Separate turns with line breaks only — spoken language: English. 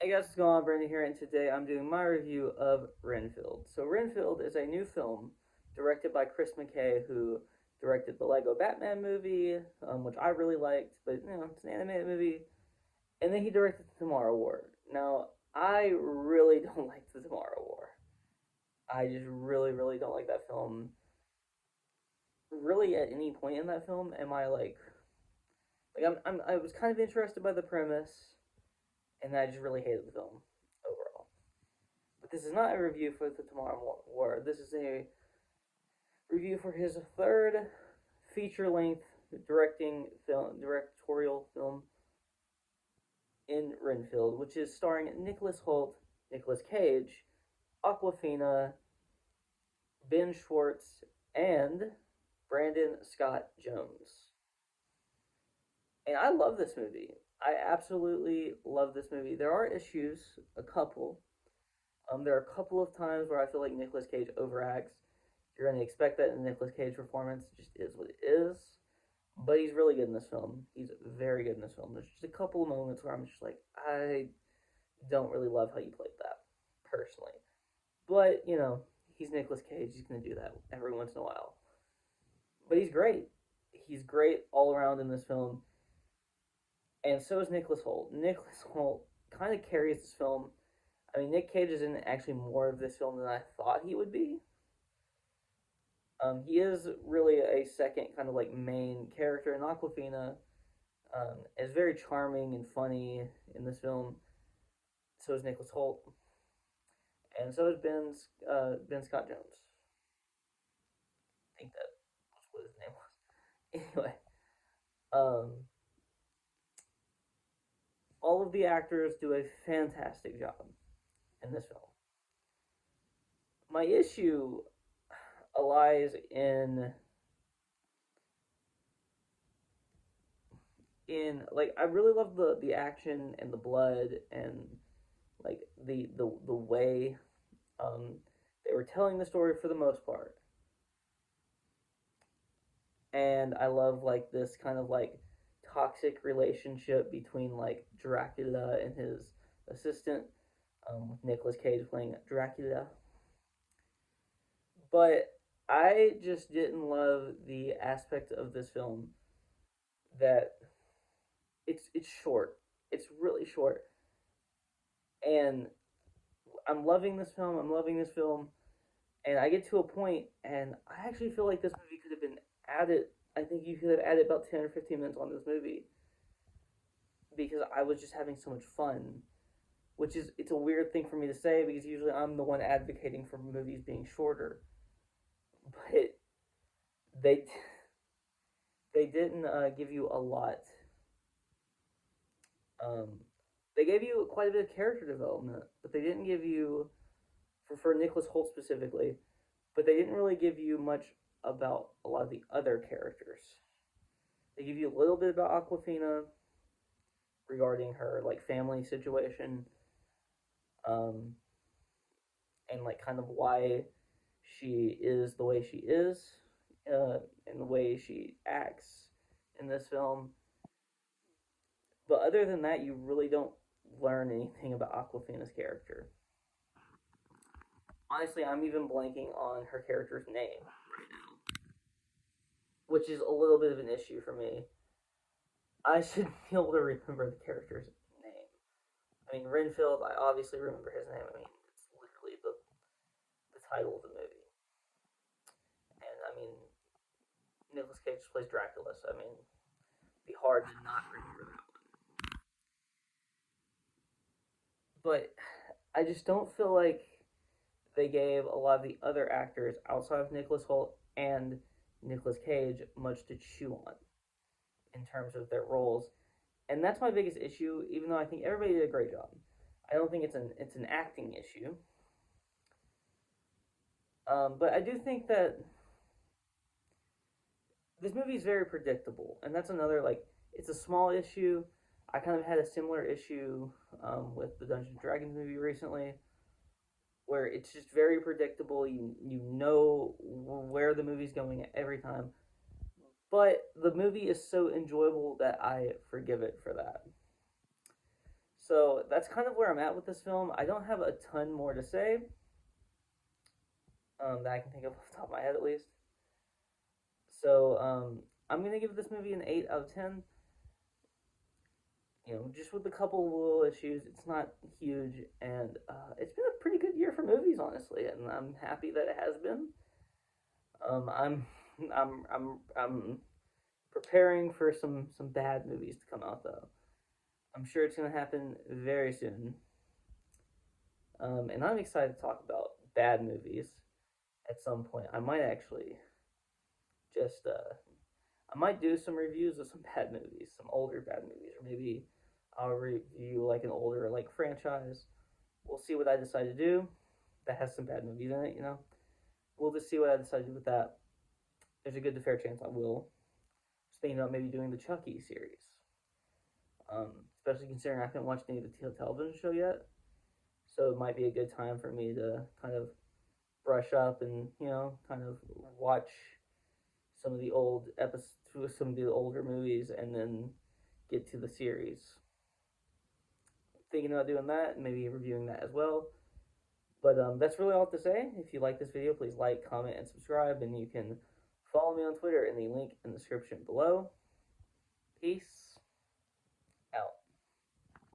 Hey guys, what's going on? Brandon here, and today I'm doing my review of Renfield. So, Renfield is a new film directed by Chris McKay, who directed the Lego Batman movie, which I really liked, but it's an animated movie. And then he directed the Tomorrow War. Now, I really don't like the Tomorrow War. I just really don't like that film. Really, at any point in that film, am I I was kind of interested by the premise, and I just really hated the film overall. But this is not a review for the Tomorrow War. This is a review for his third feature-length directorial film in Renfield, which is starring Nicholas Hoult, Nicolas Cage, Awkwafina, Ben Schwartz, and Brandon Scott Jones. And I love this movie. I absolutely love this movie. There are issues, a couple. There are a couple of times where I feel like Nicolas Cage overacts. You're going to expect that in the Nicolas Cage performance. It just is what it is. But he's really good in this film. He's very good in this film. There's just a couple of moments where I'm just like, I don't really love how you played that, personally. But, he's Nicolas Cage. He's going to do that every once in a while. But he's great. He's great all around in this film. And so is Nicholas Hoult. Nicholas Hoult kind of carries this film. I mean, Nick Cage is in actually more of this film than I thought he would be. He is really a second kind of like main character, and Awkwafina is very charming and funny in this film. So is Nicholas Hoult, and so is Ben Scott Jones. I think that was what his name was. Anyway, um, all of the actors do a fantastic job in this film. My issue lies in like I really love the action and the blood and like the way um they were telling the story for the most part. And I love like this kind of like toxic relationship between like Dracula and his assistant, with Nicolas Cage playing Dracula. But I just didn't love the aspect of this film that it's short. It's really short, and I'm loving this film. I'm loving this film, and I get to a point, and I actually feel like this movie could have been added. I think you could have added about 10 or 15 minutes on this movie because I was just having so much fun. Which is it's a weird thing for me to say because usually I'm the one advocating for movies being shorter, but they they didn't give you a lot. Um, they gave you quite a bit of character development, but they didn't give you for Nicholas Hoult specifically. But they didn't really give you much about a lot of the other characters. They give you a little bit about Awkwafina regarding her like family situation, um, and like kind of why she is the way she is, and the way she acts in this film. But other than that, you really don't learn anything about Aquafina's character. Honestly, I'm even blanking on her character's name right now, which is a little bit of an issue for me. I should be able to remember the character's name. I mean, Renfield, I obviously remember his name. I mean, it's literally the title of the movie. And I mean, Nicolas Cage plays Dracula, so I mean, it'd be hard to not remember that one. But I just don't feel like they gave a lot of the other actors outside of Nicholas Hoult and Nicolas Cage much to chew on in terms of their roles. And that's my biggest issue, even though I think everybody did a great job. I don't think it's an acting issue. But I do think that this movie is very predictable, and that's another like it's a small issue. I kind of had a similar issue with the Dungeons and Dragons movie recently, where it's just very predictable. You know where the movie's going every time, but the movie is so enjoyable that I forgive it for that. So that's kind of where I'm at with this film. I don't have a ton more to say that I can think of off the top of my head, at least. So I'm gonna give this movie an 8 out of 10. Just with a couple little issues, it's not huge, and it's been a pretty good year for movies, honestly, and I'm happy that it has been. Um, I'm I'm preparing for some bad movies to come out though. I'm sure it's gonna happen very soon, and I'm excited to talk about bad movies at some point. I might actually just I might do some reviews of some bad movies, some older bad movies, or maybe I'll review like an older like franchise. We'll see what I decide to do. That has some bad movies in it. We'll just see what I decide to do with that. There's a good to fair chance I will. Just thinking about maybe doing the Chucky series. Especially considering I haven't watched any of the television show yet, so it might be a good time for me to kind of brush up and kind of watch some of the old episodes, some of the older movies, and then get to the series. Thinking about doing that and maybe reviewing that as well. But that's really all to say. If you like this video, please like, comment, and subscribe. And you can follow me on Twitter in the link in the description below. Peace out.